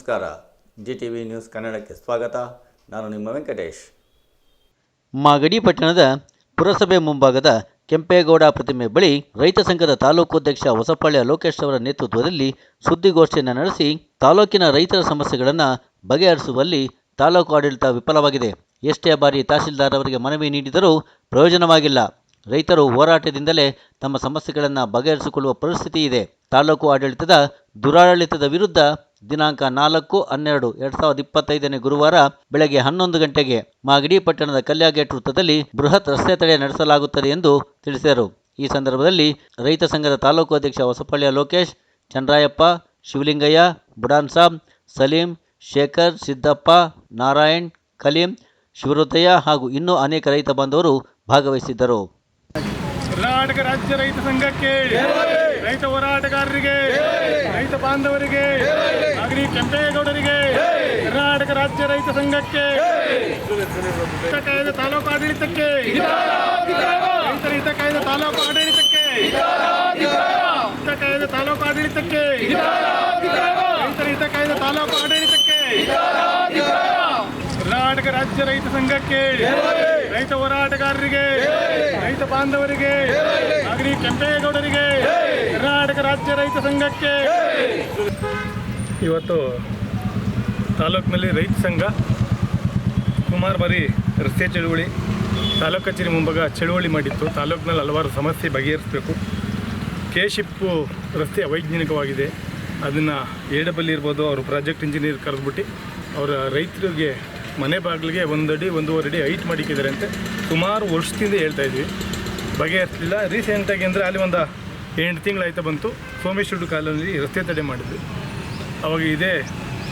ನಮಸ್ಕಾರ. GTV news ಕನ್ನಡಕ್ಕೆ ಸ್ವಾಗತ. ನಾನು ನಿಮ್ಮ ವೆಂಕಟೇಶ್. ಮಾಗಡಿ ಪಟ್ಟಣದ ಪುರಸಭೆ ಮುಂಭಾಗದ ಕೆಂಪೇಗೌಡ ಪ್ರತಿಮೆ ಬಳಿ ರೈತ ಸಂಘದ ತಾಲೂಕು ಅಧ್ಯಕ್ಷ ಹೊಸಪಾಳ್ಯ ಲೋಕೇಶ್ ಅವರ ನೇತೃತ್ವದಲ್ಲಿ ಸುದ್ದಿಗೋಷ್ಠಿಯನ್ನು ನಡೆಸಿ ತಾಲೂಕಿನ ರೈತರ ಸಮಸ್ಯೆಗಳನ್ನು ಬಗೆಹರಿಸುವಲ್ಲಿ ತಾಲೂಕು ಆಡಳಿತ ವಿಫಲವಾಗಿದೆ. ಎಷ್ಟೇ ಬಾರಿ ತಹಶೀಲ್ದಾರ್ ಅವರಿಗೆ ಮನವಿ ನೀಡಿದರೂ ಪ್ರಯೋಜನವಾಗಿಲ್ಲ. ರೈತರು ಹೋರಾಟದಿಂದಲೇ ತಮ್ಮ ಸಮಸ್ಯೆಗಳನ್ನು ಬಗೆಹರಿಸಿಕೊಳ್ಳುವ ಪರಿಸ್ಥಿತಿ ಇದೆ. ತಾಲೂಕು ಆಡಳಿತದ ದುರಾಡಳಿತದ ವಿರುದ್ಧ ದಿನಾಂಕ 4/12/2025 ಗುರುವಾರ ಬೆಳಗ್ಗೆ 11 ಗಂಟೆಗೆ ಮಾಗಡಿ ಪಟ್ಟಣದ ಕಲ್ಯಾಗೇಟ್ ವೃತ್ತದಲ್ಲಿ ಬೃಹತ್ ರಸ್ತೆ ತಡೆ ನಡೆಸಲಾಗುತ್ತದೆ ಎಂದು ತಿಳಿಸಿದರು. ಈ ಸಂದರ್ಭದಲ್ಲಿ ರೈತ ಸಂಘದ ತಾಲೂಕು ಅಧ್ಯಕ್ಷ ಹೊಸಪಾಳ್ಯ ಲೋಕೇಶ್, ಚಂದ್ರಾಯಪ್ಪ, ಶಿವಲಿಂಗಯ್ಯ, ಬುಡಾನ್ ಸಾಬ್, ಸಲೀಂ, ಶೇಖರ್, ಸಿದ್ದಪ್ಪ, ನಾರಾಯಣ್, ಕಲೀಂ, ಶಿವರುದ್ರಯ್ಯ ಹಾಗೂ ಇನ್ನೂ ಅನೇಕ ರೈತ ಬಾಂಧವರು ಭಾಗವಹಿಸಿದ್ದರು. ಕರ್ನಾಟಕ ರಾಜ್ಯ ರೈತ ಸಂಘಕ್ಕೆ, ರೈತ ಹೋರಾಟಗಾರರಿಗೆ, ರೈತ ಬಾಂಧವರಿಗೆ, ಮಾಗಡಿ ಕೆಂಪೇಗೌಡರಿಗೆ, ಕರ್ನಾಟಕ ರಾಜ್ಯ ರೈತ ಸಂಘಕ್ಕೆ, ಹಿತಕಾಯದ ತಾಲೂಕು ಆಡಳಿತಕ್ಕೆ, ರೈತರ ಹಿತಕಾಯದ ತಾಲೂಕು ಆಡಳಿತಕ್ಕೆ, ಹಿತಕಾಯದ ತಾಲೂಕು ಆಡಳಿತಕ್ಕೆ, ರೈತರ ಹಿತಕಾಯದ ತಾಲೂಕು ಆಡಳಿತಕ್ಕೆ, ಕರ್ನಾಟಕ ರಾಜ್ಯ ರೈತ ಸಂಘಕ್ಕೆ, ರೈತ ಹೋರಾಟಗಾರರಿಗೆ, ರೈತ ಬಾಂಧವರಿಗೆ, ಮಾಗಡಿ ಕೆಂಪೇಗೌಡರಿಗೆ, ಕರ್ನಾಟಕ ರಾಜ್ಯ ರೈತ ಸಂಘಕ್ಕೆ. ಇವತ್ತು ತಾಲೂಕಿನಲ್ಲಿ ರೈತ ಸಂಘ ಸುಮಾರು ಬಾರಿ ರಸ್ತೆ ಚಳುವಳಿ, ತಾಲೂಕು ಕಚೇರಿ ಮುಂಭಾಗ ಚಳುವಳಿ ಮಾಡಿತ್ತು. ತಾಲೂಕಿನಲ್ಲಿ ಹಲವಾರು ಸಮಸ್ಯೆ ಬಗೆಹರಿಸಬೇಕು. ಕೆಶಿಪ್ಪು ರಸ್ತೆ ಅವೈಜ್ಞಾನಿಕವಾಗಿದೆ. ಅದನ್ನು ಎಡಬಲ್ಲಿ ಇರ್ಬೋದು, ಅವರು ಪ್ರಾಜೆಕ್ಟ್ ಇಂಜಿನಿಯರ್ ಕರೆದ್ಬಿಟ್ಟು ಅವರ ರೈತರಿಗೆ ಮನೆ ಬಾಗಿಲಿಗೆ 1 ಅಡಿ 1.5 ಅಡಿ ಹೈಟ್ ಮಾಡಿಕ್ಕಿದ್ದಾರೆ ಅಂತೆ. ಸುಮಾರು ವರ್ಷದಿಂದ ಹೇಳ್ತಾಯಿದ್ವಿ, ಬಗೆಹರಿಸಲಿಲ್ಲ. ರೀಸೆಂಟಾಗಿ ಅಂದರೆ ಅಲ್ಲಿ ಒಂದು 8 ತಿಂಗಳಾಯ್ತಾ ಬಂತು. ಸೋಮೇಶ್ವರ ಕಾಲೋನಿಯಲ್ಲಿ ರಸ್ತೆ ತಡೆ ಮಾಡಿದ್ವಿ. ಅವಾಗ ಇದೇ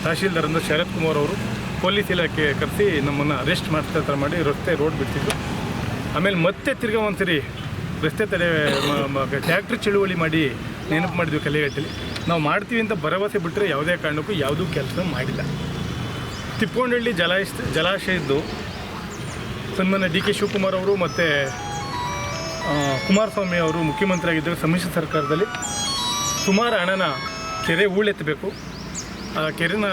ತಹಶೀಲ್ದಾರ್ ಅಂದರೆ ಶರತ್ ಕುಮಾರ್ ಅವರು ಪೊಲೀಸ್ ಇಲಾಖೆ ಕರೆಸಿ ನಮ್ಮನ್ನು ಅರೆಸ್ಟ್ ಮಾಡ್ತಾ ಥರ ಮಾಡಿ ರೋಡ್ ಬಿಡ್ತಿದ್ರು. ಆಮೇಲೆ ಮತ್ತೆ ತಿರ್ಗಾ ಒಂದ್ಸರಿ ರಸ್ತೆ ತಡೆ ಟ್ಯಾಕ್ಟ್ರಿ ಚಳುವಳಿ ಮಾಡಿ ನೆನಪು ಮಾಡಿದ್ವಿ ಕಲೆಗಟ್ಟಲ್ಲಿ. ನಾವು ಮಾಡ್ತೀವಿ ಅಂತ ಭರವಸೆ ಬಿಟ್ಟರೆ ಯಾವುದೇ ಕಾರಣಕ್ಕೂ ಯಾವುದೂ ಕೆಲಸ ಮಾಡಿಲ್ಲ. ತಿಪ್ಪಗೊಂಡಹಳ್ಳಿ ಜಲಾಶಯದ್ದು ಸನ್ಮಾನ್ಯ DK ಶಿವಕುಮಾರ್ ಅವರು ಮತ್ತು ಕುಮಾರಸ್ವಾಮಿ ಅವರು ಮುಖ್ಯಮಂತ್ರಿ ಆಗಿದ್ದಾಗ ಸಮ್ಮಿಶ್ರ ಸರ್ಕಾರದಲ್ಲಿ ಸುಮಾರು ಹಣನ ಕೆರೆ ಹೂಳೆತ್ತಬೇಕು, ಆ ಕೆರೆನ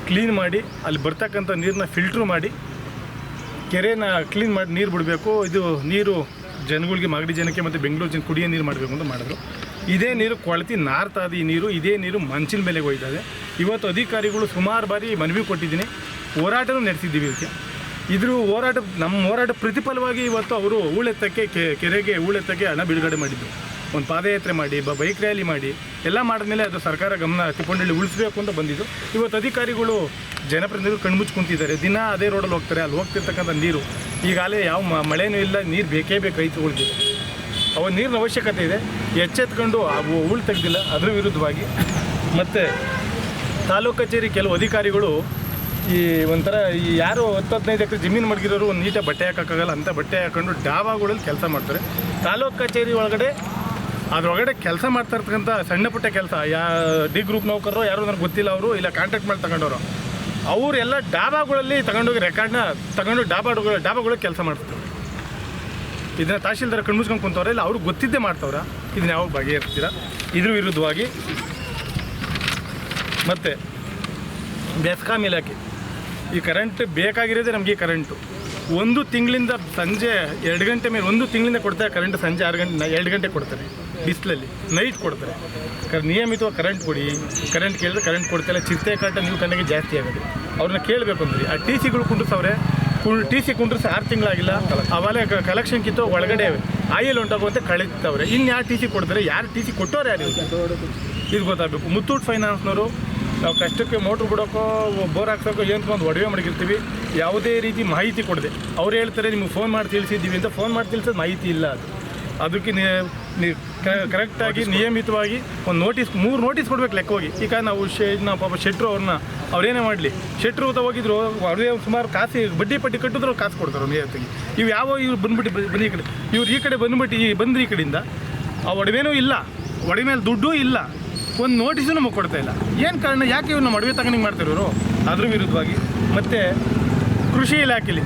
ಕ್ಲೀನ್ ಮಾಡಿ ಅಲ್ಲಿ ಬರ್ತಕ್ಕಂಥ ನೀರನ್ನ ಫಿಲ್ಟ್ರ್ ಮಾಡಿ ಕೆರೆನ ಕ್ಲೀನ್ ಮಾಡಿ ನೀರು ಬಿಡಬೇಕು. ಇದು ನೀರು ಜನಗಳಿಗೆ, ಮಾಗಡಿ ಜನಕ್ಕೆ ಮತ್ತು ಬೆಂಗಳೂರು ಜನ ಕುಡಿಯೋ ನೀರು ಮಾಡಬೇಕು ಅಂತ ಮಾಡಿದ್ರು. ಇದೇ ನೀರು ಕೊಳತಿ ನಾರ್ತಾದ ಈ ನೀರು, ಇದೇ ನೀರು ಮಂಚಿನ ಮೇಲೆ ಹೋಯ್ತದೆ. ಇವತ್ತು ಅಧಿಕಾರಿಗಳು ಸುಮಾರು ಬಾರಿ ಮನವಿ ಕೊಟ್ಟಿದ್ದೀನಿ, ಹೋರಾಟನೂ ನಡೆಸಿದ್ದೀವಿ. ನಮ್ಮ ಹೋರಾಟ ಪ್ರತಿಫಲವಾಗಿ ಇವತ್ತು ಅವರು ಹೂಳೆತ್ತಕ್ಕೆ ಕೆರೆಗೆ ಹೂಳೆತ್ತಕ್ಕೆ ಹಣ ಬಿಡುಗಡೆ ಮಾಡಿದ್ದು. ಒಂದು ಪಾದಯಾತ್ರೆ ಮಾಡಿ, ಬೈಕ್ ರ್ಯಾಲಿ ಮಾಡಿ ಎಲ್ಲ ಮಾಡಿದ್ಮೇಲೆ ಅದು ಸರ್ಕಾರ ಗಮನ ತಿಪ್ಪಗೊಂಡಹಳ್ಳಿ ಉಳಿಸ್ಬೇಕು ಅಂತ ಬಂದಿದ್ದು. ಇವತ್ತು ಅಧಿಕಾರಿಗಳು ಜನಪ್ರತಿನಿಧಿಗಳು ಕಣ್ಮುಚ್ಚಿ ಕುಂತಿದ್ದಾರೆ. ದಿನ ಅದೇ ರೋಡಲ್ಲಿ ಹೋಗ್ತಾರೆ. ಅಲ್ಲಿ ಹೋಗ್ತಿರ್ತಕ್ಕಂಥ ನೀರು ಈಗಾಗಲೇ ಯಾವ ಮಳೆನೂ ಇಲ್ಲ, ನೀರು ಬೇಕೇ ಬೇಕು ರೈತರುಗಳಿಗೆ. ಅವ ನೀರಿನ ಅವಶ್ಯಕತೆ ಇದೆ. ಎಚ್ಚೆತ್ಕೊಂಡು ಅವು ಹೂಳು ತೆಗೆದಿಲ್ಲ. ಅದ್ರ ವಿರುದ್ಧವಾಗಿ ಮತ್ತು ತಾಲೂಕು ಕಚೇರಿ ಕೆಲವು ಅಧಿಕಾರಿಗಳು ಈ ಒಂಥರ ಈ ಯಾರು 10-15 ಎಕರೆ ಜಮೀನು ಮಡಗಿರೋರು ಒಂದು ನೀಟಾಗಿ ಬಟ್ಟೆ ಹಾಕೋಕ್ಕಾಗಲ್ಲ ಅಂತ ಬಟ್ಟೆ ಹಾಕೊಂಡು ಡಾಬಾಗಳಲ್ಲಿ ಕೆಲಸ ಮಾಡ್ತಾರೆ. ತಾಲೂಕು ಕಚೇರಿ ಒಳಗಡೆ ಅದರೊಳಗಡೆ ಕೆಲಸ ಮಾಡ್ತಾ ಇರ್ತಕ್ಕಂಥ ಸಣ್ಣ ಪುಟ್ಟ ಕೆಲಸ ಡಿ ಗ್ರೂಪ್ ನೌಕರರು ಯಾರು ನನಗೆ ಗೊತ್ತಿಲ್ಲ, ಅವರು ಇಲ್ಲ ಕಾಂಟ್ಯಾಕ್ಟ್ ಮಾಡಿ ತಗೊಂಡವರು, ಅವರೆಲ್ಲ ಡಾಬಾಗಳಲ್ಲಿ ತಗೊಂಡೋಗಿ ರೆಕಾರ್ಡ್ನ ತಗೊಂಡು ಡಾಬಾಗಳಿಗೆ ಕೆಲಸ ಮಾಡ್ತಾರೆ. ಇದನ್ನು ತಹಶೀಲ್ದಾರ್ ಕಣ್ಮುಚ್ಕೊಂಡು ಕುಂತವ್ರೆ, ಇಲ್ಲ ಅವ್ರಿಗೆ ಗೊತ್ತಿದ್ದೇ ಮಾಡ್ತವ್ರ. ಇದನ್ನ ಯಾವಾಗ ಬಗೆಹರಿಸ್ತೀರಾ? ಇದ್ರ ವಿರುದ್ಧವಾಗಿ ಮತ್ತು ಬೆಸ್ಕಾಂ ಇಲಾಖೆ, ಈ ಕರೆಂಟ್ ಬೇಕಾಗಿರೋದೇ ನಮಗೆ. ಈ ಕರೆಂಟು 1 ತಿಂಗಳಿಂದ ಸಂಜೆ 2 ಗಂಟೆ ಮೇಲೆ 1 ತಿಂಗಳಿಂದ ಕೊಡ್ತಾರೆ ಕರೆಂಟ್. ಸಂಜೆ 2 ಗಂಟೆ ಕೊಡ್ತಾರೆ, ಬಿಸಿಲಲ್ಲಿ ನೈಟ್ ಕೊಡ್ತಾರೆ. ನಿಯಮಿತವಾಗಿ ಕರೆಂಟ್ ಕೊಡಿ. ಕರೆಂಟ್ ಕೇಳಿದ್ರೆ ಕರೆಂಟ್ ಕೊಡ್ತಾರೆ. ಚಿರತೆ ಕಾಟ ನೀವು ಕಣ್ಣಿಗೆ ಜಾಸ್ತಿ ಆಗೋದು. ಅವ್ರನ್ನ ಕೇಳಬೇಕು ಅಂದ್ರಿ. ಆ TCಗಳು ಕುಂಡ್ರಿಸವ್ರೆ. TC ಕುಂಡ್ರಿಸಿ 6 ತಿಂಗಳಾಗಿಲ್ಲ. ಅವಾಗಲೇ ಕಲೆಕ್ಷನ್ ಕಿತ್ತು ಒಳಗಡೆ ಆಯಿಲ್ ಹೊಂಟೋಗುವಂತೆ ಕಳೀತವ್ರೆ. ಇನ್ನು ಯಾರು TC ಕೊಡ್ತಾರೆ? ಯಾರು TC ಕೊಟ್ಟವ್ರು ಯಾರು? ಇದು ಗೊತ್ತಾಗಬೇಕು. ಮುತ್ತೂಟ್ ಫೈನಾನ್ಸ್ನವರು ನಾವು ಕಷ್ಟಕ್ಕೆ ಮೋಟ್ರ್ ಬಿಡೋಕ್ಕೋ ಬೋರ್ ಹಾಕ್ಸೋಕ್ಕೋ ಏನು ಒಂದು ಒಡವೆ ಮಡಗಿರ್ತೀವಿ, ಯಾವುದೇ ರೀತಿ ಮಾಹಿತಿ ಕೊಡದೆ ಅವ್ರು ಹೇಳ್ತಾರೆ ನಿಮಗೆ ಫೋನ್ ಮಾಡಿ ತಿಳಿಸಿದ್ದೀವಿ ಅಂತ. ಫೋನ್ ಮಾಡಿ ತಿಳಿಸೋದು ಮಾಹಿತಿ ಇಲ್ಲ. ಅದಕ್ಕೆ ನೀವು ಕರೆಕ್ಟಾಗಿ ನಿಯಮಿತವಾಗಿ ಒಂದು 3 ನೋಟಿಸ್ ಕೊಡ್ಬೇಕು ಲೆಕ್ಕ ಹೋಗಿ. ಈಗ ನಾವು ಪಾಪ ಶೆಟ್ರು ಅವ್ರೇನೇ ಮಾಡಲಿ, ಶೆಟ್ರು ಹೋಗಿದ್ರು, ಅವರೇ ಸುಮಾರು ಕಾಸು ಬಡ್ಡಿ ಪಟ್ಟಿ ಕಟ್ಟಿದ್ರು ಕಾಸು ಕೊಡ್ತಾರೆ ನಿಯತ್ತಿಗೆ. ಇವು ಇವ್ರು ಬಂದ್ಬಿಟ್ಟು ಬನ್ನಿ ಈ ಕಡೆ, ಇವ್ರು ಈ ಕಡೆ ಬಂದ್ಬಿಟ್ಟು ಈ ಕಡೆಯಿಂದ ಆ ಒಡವೆನೂ ಇಲ್ಲ, ಒಡವೆ ಮೇಲೆ ದುಡ್ಡೂ ಇಲ್ಲ, ಒಂದು ನೋಟಿಸು ನಮಗೆ ಕೊಡ್ತಾ ಇಲ್ಲ. ಏನು ಕಾರಣ? ಯಾಕೆ ಇವ್ರು ನಮ್ಮ ಒಡವೆ ತಗೊಂಡು ಮಾಡ್ತಿರೋರು? ಅದ್ರ ವಿರುದ್ಧವಾಗಿ ಮತ್ತು ಕೃಷಿ ಇಲಾಖೆಯಲ್ಲಿ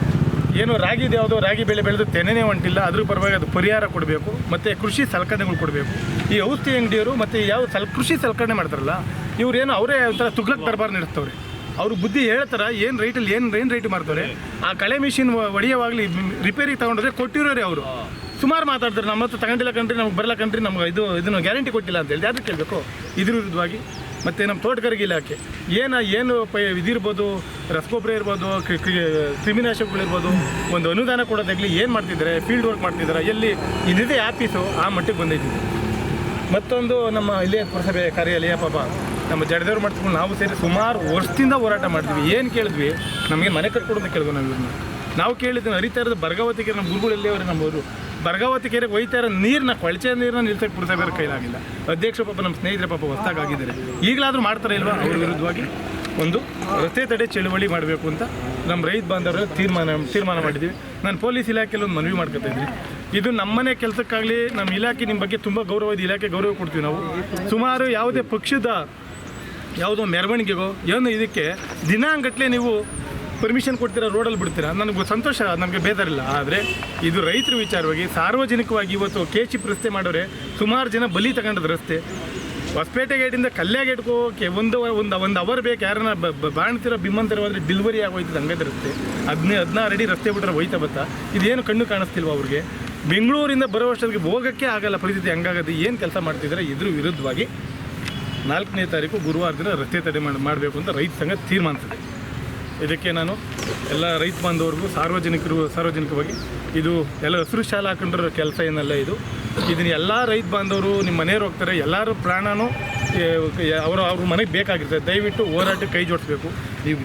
ಏನು ರಾಗಿದು ಯಾವುದೋ ರಾಗಿ ಬೆಳೆ ಬೆಳೆದು ತೆನೆನೇ ಹೊಂಟಿಲ್ಲ, ಅದ್ರ ಪರವಾಗಿ ಅದು ಪರಿಹಾರ ಕೊಡಬೇಕು. ಮತ್ತು ಕೃಷಿ ಸಲಕರಣೆಗಳು ಕೊಡಬೇಕು. ಈ ಔಷಧಿ ಅಂಗಡಿಯವರು ಮತ್ತು ಯಾವ ಕೃಷಿ ಸಲಕರಣೆ ಮಾಡ್ತಾರಲ್ಲ ಇವ್ರೇನು ಅವರೇ ಒಂಥರ ತುಗ್ಲಕ್ ದರ್ಬಾರ್ ನಡೆಸ್ತವ್ರೆ. ಅವರು ಬುದ್ಧಿ ಹೇಳ್ತಾರ ಏನು ರೈಟಲ್ಲಿ ಏನು ರೇಟ್ ಮಾಡ್ತಾರೆ. ಆ ಕಳೆ ಮಿಷಿನ್ ಹೊಡೆಯೋವಾಗಲಿ ರಿಪೇರಿಗೆ ತೊಗೊಂಡ್ರೆ ಕೊಟ್ಟಿರೋರೆ ಅವರು ಸುಮಾರು ಮಾತಾಡ್ತಾರೆ. ನಮ್ಮ ಹತ್ರ ತಗೊಂಡಿಲ್ಲ ಕಂಡ್ರಿ, ನಮ್ಗೆ ಬರಲ್ಲ ಕಂಡ್ರಿ, ನಮ್ಗೆ ಇದನ್ನು ಗ್ಯಾರಂಟಿ ಕೊಟ್ಟಿಲ್ಲ ಅಂತ ಹೇಳಿ ಯಾರು ಕೇಳಬೇಕು. ಇದ್ರ ವಿರುದ್ಧವಾಗಿ ಮತ್ತು ನಮ್ಮ ತೋಟಗಾರಿಕೆ ಇಲಾಖೆ ಏನು ಇದಿರ್ಬೋದು, ರಸಗೊಬ್ಬರ ಇರ್ಬೋದು, ಕ್ರಿಮಿನಾಶಕಗಳಿರ್ಬೋದು, ಒಂದು ಅನುದಾನ ಕೊಡೋದಾಗಲಿ ಏನು ಮಾಡ್ತಿದ್ದಾರೆ, ಫೀಲ್ಡ್ ವರ್ಕ್ ಮಾಡ್ತಿದ್ದಾರೆ, ಎಲ್ಲಿ ಇದಿದೆ ಆಫೀಸು ಆ ಮಟ್ಟಿಗೆ ಬಂದೈತಿದೆ. ಮತ್ತೊಂದು ನಮ್ಮ ಇಲ್ಲೇ ಪುರಸಭೆ ಕಾರ್ಯಾಲಯ ಪಾಪ ನಮ್ಮ ಜಡದೇವ್ರು ಮಾಡ್ಕೊಂಡು ನಾವು ಸೇರಿ ಸುಮಾರು ವರ್ಷದಿಂದ ಹೋರಾಟ ಮಾಡ್ತೀವಿ. ಏನು ಕೇಳಿದ್ವಿ, ನಮಗೆ ಮನೆ ಕಟ್ಕೊಡೋದು ಕೇಳಿದ್ವಿ. ನಾವು ಕೇಳಿದ್ವಿ ಹರಿತಾ ಇರೋದು ಬರ್ಗಾವತಿ ಕೆರೆ, ನಮ್ಮ ಗುರುಗಳಲ್ಲಿ ಅವರು ನಮ್ಮವರು ಬರ್ಗಾವತಿ ಕೆರೆಗೆ ಒಯ್ತಾ ಇರೋ ನೀರನ್ನ ಕೊಳಚೆ ನೀರನ್ನ ನಿಲ್ಸಕ್ಕೆ ಪುರಸಭೆಯವ್ರ ಕೈಲಾಗಿಲ್ಲ. ಅಧ್ಯಕ್ಷ ಪಾಪ ನಮ್ಮ ಸ್ನೇಹಿತರೆ ಪಾಪ ಹೊಸ್ತಾಗಿದ್ದಾರೆ. ಈಗಲಾದರೂ ಮಾಡ್ತಾರೆ ಇಲ್ವಾ, ಅವ್ರ ವಿರುದ್ಧವಾಗಿ ಒಂದು ರಸ್ತೆ ತಡೆ ಚಳುವಳಿ ಮಾಡಬೇಕು ಅಂತ ನಮ್ಮ ರೈತ ಬಾಂಧವರ ತೀರ್ಮಾನ ಮಾಡಿದ್ದೀವಿ. ನಾನು ಪೊಲೀಸ್ ಇಲಾಖೆಯಲ್ಲಿ ಒಂದು ಮನವಿ ಮಾಡ್ಕೊತಾ ಇದ್ದೀನಿ. ಇದು ನಮ್ಮನೆ ಕೆಲಸಕ್ಕಾಗಲಿ ನಮ್ಮ ಇಲಾಖೆ ನಿಮ್ಮ ಬಗ್ಗೆ ತುಂಬ ಗೌರವ ಇದೆ, ಇಲಾಖೆ ಗೌರವ ಕೊಡ್ತೀವಿ ನಾವು. ಸುಮಾರು ಯಾವುದೇ ಪಕ್ಷದ ಯಾವುದೋ ಮೆರವಣಿಗೆಗೋ ಏನೋ ಇದಕ್ಕೆ ದಿನಾಂಗಟ್ಟಲೆ ನೀವು ಪರ್ಮಿಷನ್ ಕೊಡ್ತೀರಾ, ರೋಡಲ್ಲಿ ಬಿಡ್ತೀರಾ, ನನಗೆ ಸಂತೋಷ, ನಮಗೆ ಬೇಜಾರಿಲ್ಲ. ಆದರೆ ಇದು ರೈತರ ವಿಚಾರವಾಗಿ ಸಾರ್ವಜನಿಕವಾಗಿ ಇವತ್ತು ಕೆಚಿಪ್ ರಸ್ತೆ ಮಾಡೋರೆ ಸುಮಾರು ಜನ ಬಲಿ ತಗೊಂಡದ್ದು ರಸ್ತೆ. ಹೊಸಪೇಟೆ ಗೇಟಿಂದ ಕಲ್ಯಾಣ ಗೇಟ್ಗೆ ಹೋಗೋಕ್ಕೆ ಒಂದು ಅವರ್ ಬೇಕು. ಯಾರನ್ನ ಬಾಣ್ತಿರೋ ಬಿಮ್ಮಂತಿರೋ ಹೋದರೆ ಡೆಲಿವರಿ ಆಗೋಯ್ತದೆ ಹಂಗದ ರಸ್ತೆ. 16 ಅಡಿ ರಸ್ತೆ ಬಿಟ್ಟರೆ ಹೋಯ್ತಾ ಬತ್ತಾ. ಇದೇನು ಕಣ್ಣು ಕಾಣಿಸ್ತಿಲ್ವ ಅವ್ರಿಗೆ? ಬೆಂಗಳೂರಿಂದ ಬರೋ ವರ್ಷಕ್ಕೆ ಹೋಗೋಕ್ಕೆ ಆಗಲ್ಲ ಪರಿಸ್ಥಿತಿ ಹಂಗಾಗತ್ತೆ. ಏನು ಕೆಲಸ ಮಾಡ್ತಿದ್ದಾರೆ? ಇದ್ರ ವಿರುದ್ಧವಾಗಿ 4ನೇ ತಾರೀಕು ಗುರುವಾರ ದಿನ ರಸ್ತೆ ತಡೆ ಮಾಡಬೇಕು ಅಂತ ರೈತ ಸಂಘ ತೀರ್ಮಾನಿಸಿದೆ. ಇದಕ್ಕೆ ನಾನು ಎಲ್ಲ ರೈತ ಬಾಂಧವರಿಗೂ ಸಾರ್ವಜನಿಕವಾಗಿ ಇದು ಎಲ್ಲ ಹಸಿರು ಶಾಲೆ ಹಾಕೊಂಡಿರೋ ಕೆಲಸ ಏನಲ್ಲ ಇದು. ಇದನ್ನು ಎಲ್ಲ ರೈತ ಬಾಂಧವರು ನಿಮ್ಮ ಮನೆಯವ್ರು ಹೋಗ್ತಾರೆ, ಎಲ್ಲರೂ ಪ್ರಾಣನೂ ಅವ್ರ ಮನೆಗೆ ಬೇಕಾಗಿರ್ತದೆ. ದಯವಿಟ್ಟು ಹೋರಾಟಕ್ಕೆ ಕೈ ಜೋಡಿಸ್ಬೇಕು. ನೀವು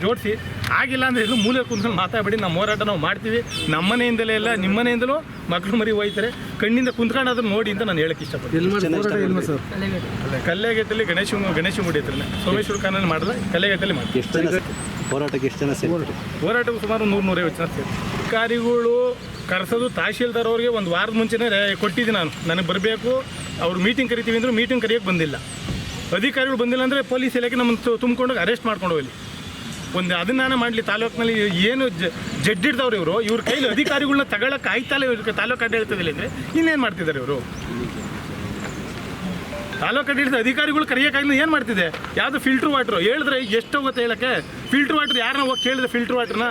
ಜೋಡಿಸಿ ಆಗಿಲ್ಲ ಅಂದರೆ ಇದು ಮೂಲೆ ಕುಂತ್ಕೊಂಡು ಮಾತಾಡಬೇಡಿ. ನಮ್ಮ ಹೋರಾಟ ನಾವು ಮಾಡ್ತೀವಿ. ನಮ್ಮ ಮನೆಯಿಂದಲೇ ಎಲ್ಲ ನಿಮ್ಮ ಮನೆಯಿಂದಲೂ ಮಕ್ಕಳು ಮರಿ ಹೋಯ್ತಾರೆ. ಕಣ್ಣಿಂದ ಕುಂತ್ಕೊಂಡು ಅದನ್ನು ನೋಡಿ ಅಂತ ನಾನು ಹೇಳಕ್ಕೆ ಇಷ್ಟಪಡ್ತೀನಿ. ಕಲ್ಲೆಗೆಟ್ಟಲ್ಲಿ ಗಣೇಶ ಗುಡಿ ಹತ್ರನೇ ಸೋಮೇಶ್ವರ ಖಾನಲ್ಲಿ ಮಾಡಲ್ಲ, ಕಲ್ಲೆಗೆಟ್ಟಲ್ಲಿ ಮಾಡ್ತೀವಿ. ಹೋರಾಟಕ್ಕೆ ಎಷ್ಟು ಜನ ಸೇರಿ? ಹೋರಾಟಕ್ಕೆ ಸುಮಾರು 100-150 ಜನ ಸೇರಿ. ಅಧಿಕಾರಿಗಳು ಕರೆಸೋದು ತಹಶೀಲ್ದಾರ್ ಅವ್ರಿಗೆ ಒಂದು ವಾರದ ಮುಂಚೆನೇ ಕೊಟ್ಟಿದ್ದೀನಿ ನಾನು. ನನಗೆ ಬರಬೇಕು, ಅವ್ರು ಮೀಟಿಂಗ್ ಕರಿತೀವಿ ಅಂದರು, ಮೀಟಿಂಗ್ ಕರೆಯೋಕ್ಕೆ ಬಂದಿಲ್ಲ. ಅಧಿಕಾರಿಗಳು ಬಂದಿಲ್ಲ ಅಂದರೆ ಪೊಲೀಸ್ ಇಲಾಖೆ ನಮ್ಮನ್ನು ತುಂಬಿಕೊಂಡೋಗಿ ಅರೆಸ್ಟ್ ಮಾಡ್ಕೊಂಡು ಹೋಗಲಿ. ಅದನ್ನಾನ ಮಾಡಲಿ. ತಾಲೂಕಿನಲ್ಲಿ ಏನು ಜಡ್ಡಿಡ್ದವ್ರು ಇವ್ರ ಕೈಲಿ ಅಧಿಕಾರಿಗಳನ್ನ ತಗೊಳಕ್ಕೆ ಆಯ್ತಲ್ಲ. ಇವ್ರಿಗೆ ತಾಲೂಕು ಆಡಳಿತದಲ್ಲಿ ಅಂದರೆ ಇನ್ನೇನು ಮಾಡ್ತಿದ್ದಾರೆ ಇವರು? ತಾಲೂಕು ಆಡಳಿತ ಅಧಿಕಾರಿಗಳು ಕರೆಯೋಕ್ಕಾಗಿಲ್ಲ, ಏನು ಮಾಡ್ತಿದೆ? ಯಾವುದು ಫಿಲ್ಟ್ರ್ ವಾಟ್ರು ಹೇಳಿದ್ರೆ ಎಷ್ಟು ಹೋಗುತ್ತೆ ಹೇಳೋಕ್ಕೆ? ಫಿಲ್ಟ್ರ್ ವಾಟ್ರ್ ಯಾರನ್ನ ಹೋಗಿ ಕೇಳಿದ್ರೆ ಫಿಲ್ಟ್ರ್ ವಾಟ್ರನ್ನ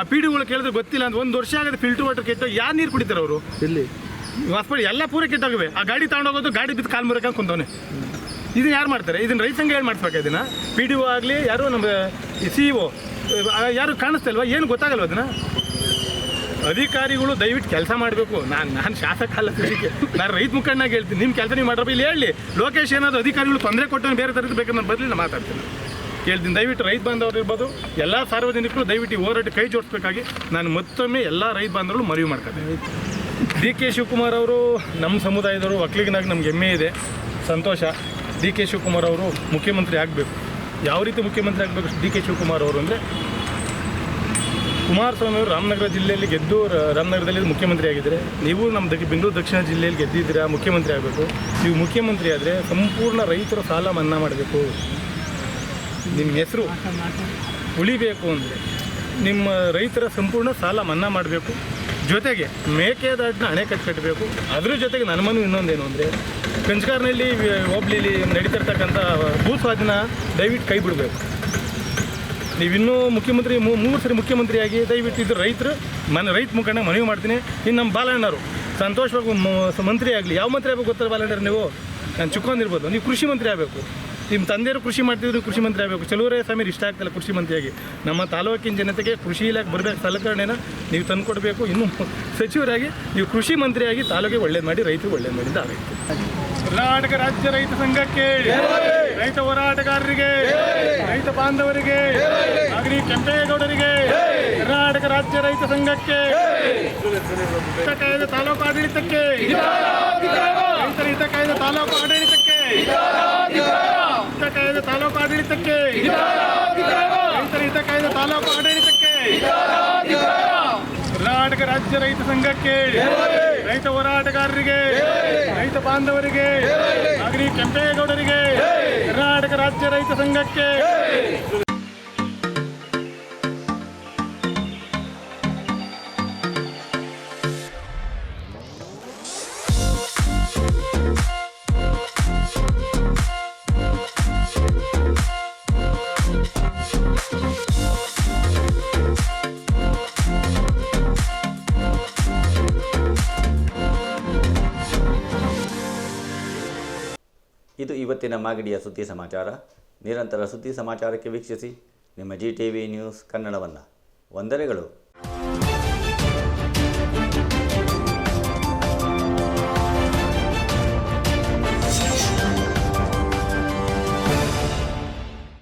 ಆ ಪಿ ಡಿಗಳು ಕೇಳಿದ್ರೆ ಗೊತ್ತಿಲ್ಲ ಅಂತ. 1 ವರ್ಷ ಆಗಿದೆ ಫಿಲ್ಟ್ರ್ ವಾಟರ್ ಕೆಟ್ಟು. ಯಾರು ನೀರು ಕುಡಿತಾರೆ ಅವರು? ಇಲ್ಲಿ ಹಾಸ್ಪಿಟಲ್ ಎಲ್ಲ ಪೂರ ಕೆಟ್ಟೋಗಿವೆ. ಆ ಗಾಡಿ ತಗೊಂಡೋಗೋದು, ಗಾಡಿ ಬಿದ್ದು ಕಾಲು ಮುರಕ್ಕೆ ಕುಂತವನೆ. ಇದನ್ನು ಯಾರು ಮಾಡ್ತಾರೆ? ಇದನ್ನು ರೈತ ಸಂಘ ಹೇಳಿ ಮಾಡಿಸ್ಬೇಕು. ಇದನ್ನು ಪಿ ಡಿ ಒ ಆಗಲಿ, ಯಾರು ನಮ್ಮ CEO ಯಾರು ಕಾಣಿಸ್ತಾ ಇಲ್ವಾ? ಏನು ಗೊತ್ತಾಗಲ್ವ ಅದನ್ನು? ಅಧಿಕಾರಿಗಳು ದಯವಿಟ್ಟು ಕೆಲಸ ಮಾಡಬೇಕು. ನಾನು ಶಾಸಕ ಅಲ್ಲ, ಸದ್ಯಕ್ಕೆ ನಾನು ರೈತ ಮುಖಂಡನಾಗಿ ಹೇಳ್ತೀನಿ. ನಿಮ್ಮ ಕೆಲಸ ನೀವು ಮಾಡ್ರಪ್ಪ. ಇಲ್ಲಿ ಹೇಳಿ ಲೋಕೇಶ್ ಏನಾದರೂ ಅಧಿಕಾರಿಗಳು ತೊಂದರೆ ಕೊಟ್ಟು ಬೇರೆ ಥರದ್ದು ಬೇಕಾದ್ರೆ ನಾನು ಬರಲಿ, ನಾನು ಮಾತಾಡ್ತೀನಿ. ಕೇಳ್ತೀನಿ. ದಯವಿಟ್ಟು ರೈತ ಬಾಂಧವರು ಇರ್ಬೋದು, ಎಲ್ಲ ಸಾರ್ವಜನಿಕರು ದಯವಿಟ್ಟು ಈ ಹೋರಾಟ ಕೈ ಜೋಡಿಸ್ಬೇಕಾಗಿ ನಾನು ಮತ್ತೊಮ್ಮೆ ಎಲ್ಲ ರೈತ ಬಾಂಧವರು ಮನವಿ ಮಾಡ್ಕೊತೀನಿ. DK ಶಿವಕುಮಾರ್ ಅವರು ನಮ್ಮ ಸಮುದಾಯದವರು, ಒಕ್ಕಲಿಗನಾಗಿ ನಮ್ಗೆ ಹೆಮ್ಮೆ ಇದೆ, ಸಂತೋಷ. DK ಶಿವಕುಮಾರ್ ಅವರು ಮುಖ್ಯಮಂತ್ರಿ ಆಗಬೇಕು. ಯಾವ ರೀತಿ ಮುಖ್ಯಮಂತ್ರಿ ಆಗಬೇಕು DK ಶಿವಕುಮಾರ್ ಅವರು ಅಂದರೆ, ಕುಮಾರಸ್ವಾಮಿ ಅವರು ರಾಮನಗರ ಜಿಲ್ಲೆಯಲ್ಲಿ ಗೆದ್ದು ರಾಮನಗರದಲ್ಲಿ ಮುಖ್ಯಮಂತ್ರಿ ಆಗಿದ್ದಾರೆ. ನೀವು ನಮ್ಮ ಬೆಂಗಳೂರು ದಕ್ಷಿಣ ಜಿಲ್ಲೆಯಲ್ಲಿ ಗೆದ್ದಿದ್ದೀರಾ, ಮುಖ್ಯಮಂತ್ರಿ ಆಗಬೇಕು. ನೀವು ಮುಖ್ಯಮಂತ್ರಿ ಆದರೆ ಸಂಪೂರ್ಣ ರೈತರ ಸಾಲ ಮನ್ನಾ ಮಾಡಬೇಕು. ನಿಮ್ಮ ಹೆಸರು ಉಳಿಬೇಕು ಅಂದರೆ ನಿಮ್ಮ ರೈತರ ಸಂಪೂರ್ಣ ಸಾಲ ಮನ್ನಾ ಮಾಡಬೇಕು. ಜೊತೆಗೆ ಮೇಕೆದಾಟಿನ ಅಣೆಕಟ್ಟು ಕಟ್ಟಬೇಕು. ಅದ್ರ ಜೊತೆಗೆ ನನ್ನ ಮನವಿ ಇನ್ನೊಂದೇನು ಅಂದರೆ, ಕಂಚಗಾರ್ನಲ್ಲಿ ಹೋಬ್ಳಿಲಿ ನಡೀತಿರ್ತಕ್ಕಂಥ ಭೂ ಸ್ವಾಧೀನ ದಯವಿಟ್ಟು ಕೈ ಬಿಡಬೇಕು. ನೀವಿನ್ನೂ ಮುಖ್ಯಮಂತ್ರಿ 3 ಸರಿ ಮುಖ್ಯಮಂತ್ರಿಯಾಗಿ ದಯವಿಟ್ಟು ಇದು ರೈತ ಮುಖಂಡ ಮನವಿ ಮಾಡ್ತೀನಿ. ಇನ್ನು ನಮ್ಮ ಬಾಲಣ್ಣರು ಸಂತೋಷವಾಗಿ ಮಂತ್ರಿ ಆಗಲಿ. ಯಾವ ಮಂತ್ರಿ ಆಗಬೇಕು ಗೊತ್ತಾರೆ ಬಾಲಣ್ಣರು? ನೀವು ನಾನು ಚಿಕ್ಕೊಂದಿರ್ಬೋದು, ನೀವು ಕೃಷಿ ಮಂತ್ರಿ ಆಗಬೇಕು. ನಿಮ್ಮ ತಂದೆಯವರು ಕೃಷಿ ಮಾಡ್ತಿದ್ರು, ಕೃಷಿ ಮಂತ್ರಿ ಆಗಬೇಕು. ಚಲುವರಾಯ ಸ್ವಾಮಿ ಇಷ್ಟ ಆಗ್ತಿಲ್ಲ ಕೃಷಿ ಮಂತ್ರಿಯಾಗಿ. ನಮ್ಮ ತಾಲೂಕಿನ ಜನತೆಗೆ ಕೃಷಿ ಇಲಾಖೆ ಬರಬೇಕು, ಸಲಕರಣೆನ ನೀವು ತಂದು ಕೊಡಬೇಕು. ಇನ್ನು ಸಚಿವರಾಗಿ ನೀವು ಕೃಷಿ ಮಂತ್ರಿಯಾಗಿ ತಾಲೂಕಿಗೆ ಒಳ್ಳೇದು ಮಾಡಿ, ರೈತರಿಗೆ ಒಳ್ಳೇದು ಮಾಡಿದ್ದು ಆಗೈತೆ. ಕರ್ನಾಟಕ ರಾಜ್ಯ ರೈತ ಸಂಘಕ್ಕೆ, ರೈತ ಹೋರಾಟಗಾರರಿಗೆ, ರೈತ ಬಾಂಧವರಿಗೆ, ನಾಗರಿಕ ಕೆಂಪೇಗೌಡರಿಗೆ, ಕರ್ನಾಟಕ ರಾಜ್ಯ ರೈತ ಸಂಘಕ್ಕೆ, ಹಿತ ತಾಲೂಕು ಆಡಳಿತಕ್ಕೆ, ರೈತರ ಹಿತ ಕಾಯ್ದೆ ತಾಲೂಕು ಆಡಳಿತಕ್ಕೆ, ಹಿತ ಕಾಯ್ದೆ ತಾಲೂಕು ಆಡಳಿತಕ್ಕೆ, ರೈತರ ಹಿತ ಕಾಯ್ದೆ ತಾಲೂಕು ಆಡಳಿತಕ್ಕೆ, ಕರ್ನಾಟಕ ರಾಜ್ಯ ರೈತ ಸಂಘಕ್ಕೆ, ರೈತ ಹೋರಾಟಗಾರರಿಗೆ, ರೈತ ಬಾಂಧವರಿಗೆ, ನಾಗರಿಕ ಕೆಂಪೇಗೌಡರಿಗೆ, ಕರ್ನಾಟಕ ರಾಜ್ಯ ರೈತ ಸಂಘಕ್ಕೆ. ಇದು ಇವತ್ತಿನ ಮಾಗಡಿಯ ಸುದ್ದಿ ಸಮಾಚಾರ. ನಿರಂತರ ಸುದ್ದಿ ಸಮಾಚಾರಕ್ಕೆ ವೀಕ್ಷಿಸಿ ನಿಮ್ಮ GTV ನ್ಯೂಸ್ ಕನ್ನಡವನ್ನು. ವಂದನೆಗಳು.